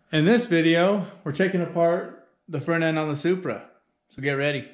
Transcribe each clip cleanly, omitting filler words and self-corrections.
In this video, we're taking apart the front end on the Supra, so get ready.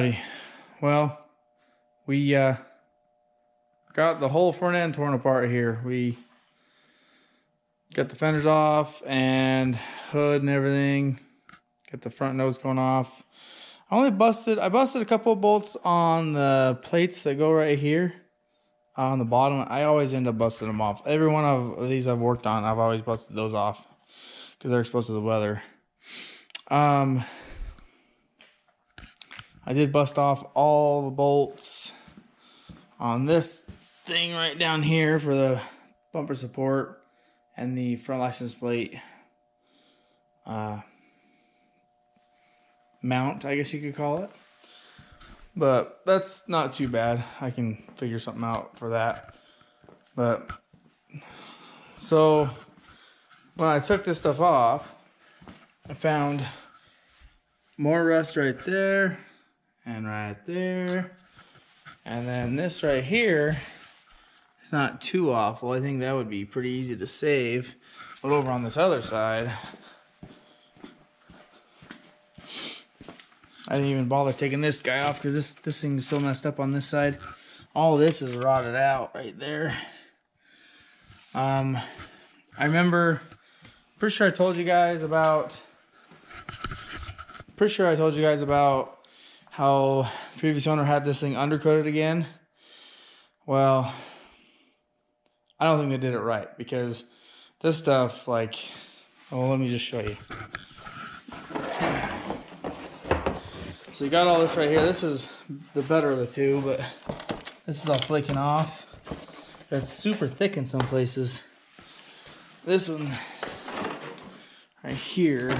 Alrighty, well, we got the whole front end torn apart here. We got the fenders off and hood and everything. Got the front nose going off. I busted a couple of bolts on the plates that go right here on the bottom. I always end up busting them off. Every one of these I've worked on, I've always busted those off because they're exposed to the weather. I did bust off all the bolts on this thing right down here for the bumper support and the front license plate mount, I guess you could call it. But that's not too bad. I can figure something out for that. But so when I took this stuff off, I found more rust right there and right there. And then this right here, it's not too awful. I think that would be pretty easy to save. But over on this other side, I didn't even bother taking this guy off because this thing's so messed up on this side. All this is rotted out right there. I remember, pretty sure I told you guys about how the previous owner had this thing undercoated again. Well, I don't think they did it right because this stuff, like, well, let me just show you. So you got all this right here. This is the better of the two, but this is all flaking off. It's super thick in some places. This one right here,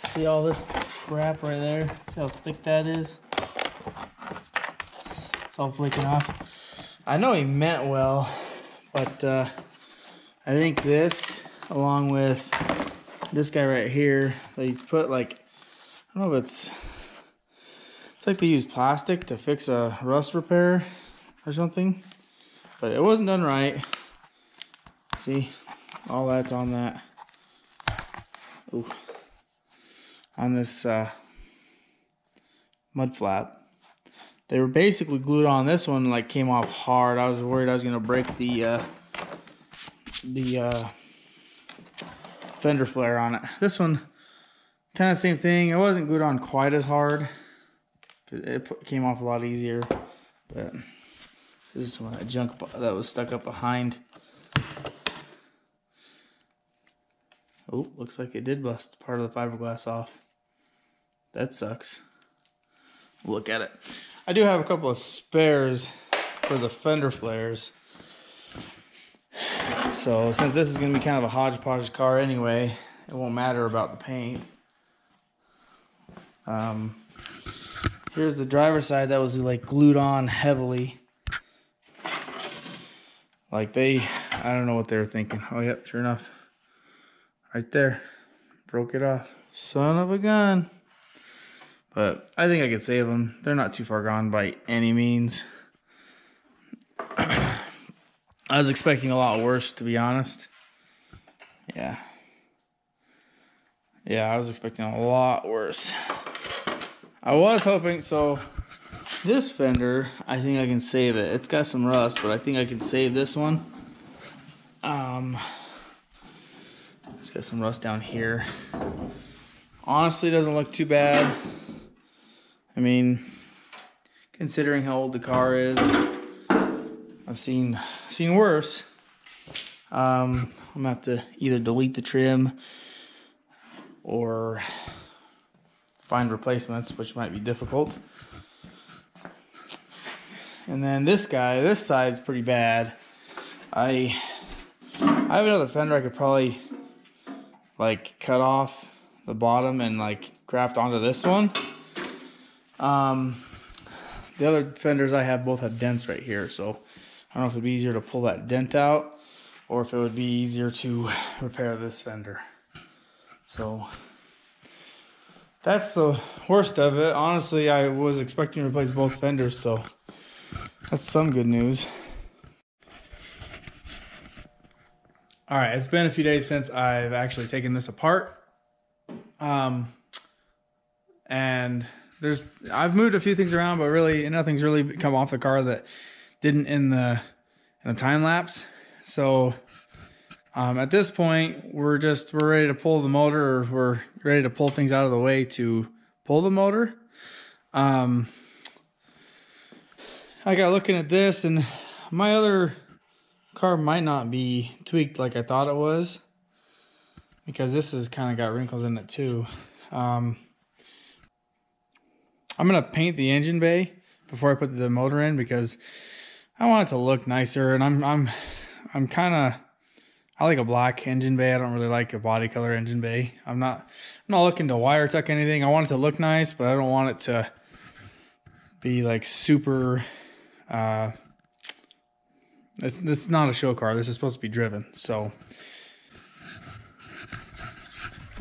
see all this crap right there? See how thick that is? It's all flaking off. I know he meant well, but I think this, along with this guy right here, they put like, I don't know if it's like they use plastic to fix a rust repair or something, but it wasn't done right. See, all that's on that. Ooh. On this mud flap. They were basically glued on. This one like came off hard. I was worried I was gonna break the fender flare on it. This one, kind of same thing. It wasn't glued on quite as hard. It came off a lot easier. But this is some of that junk that was stuck up behind. Oh, looks like it did bust part of the fiberglass off. That sucks. Look at it. I do have a couple of spares for the fender flares. So since this is going to be kind of a hodgepodge car anyway, it won't matter about the paint. Here's the driver's side that was like glued on heavily. Like I don't know what they were thinking. Oh yep, sure enough. Right there. Broke it off. Son of a gun. But I think I could save them. They're not too far gone by any means. I was expecting a lot worse, to be honest. Yeah. Yeah, I was expecting a lot worse. I was hoping, so this fender, I think I can save it. It's got some rust, but I think I can save this one. It's got some rust down here. Honestly, doesn't look too bad. I mean, considering how old the car is, I've seen worse. I'm gonna have to either delete the trim or find replacements, which might be difficult. And then this guy, this side's pretty bad. I have another fender I could probably like cut off the bottom and like graft onto this one. The other fenders I have both have dents right here, so I don't know if it'd be easier to pull that dent out or if it would be easier to repair this fender. So that's the worst of it. Honestly, I was expecting to replace both fenders, so that's some good news. Alright, it's been a few days since I've actually taken this apart. And I've moved a few things around, but really nothing's really come off the car that didn't in the time lapse. So at this point, we're ready to pull the motor, or we're ready to pull things out of the way to pull the motor. I got looking at this, and my other car might not be tweaked like I thought it was, because this has kind of got wrinkles in it too. I'm gonna paint the engine bay before I put the motor in, because I want it to look nicer, and I'm kind of, I like a black engine bay. I don't really like a body color engine bay. I'm not looking to wire tuck anything. I want it to look nice, but I don't want it to be like super. This is not a show car. This is supposed to be driven. So,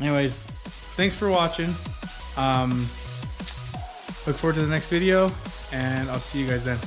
anyways, thanks for watching. Look forward to the next video, and I'll see you guys then.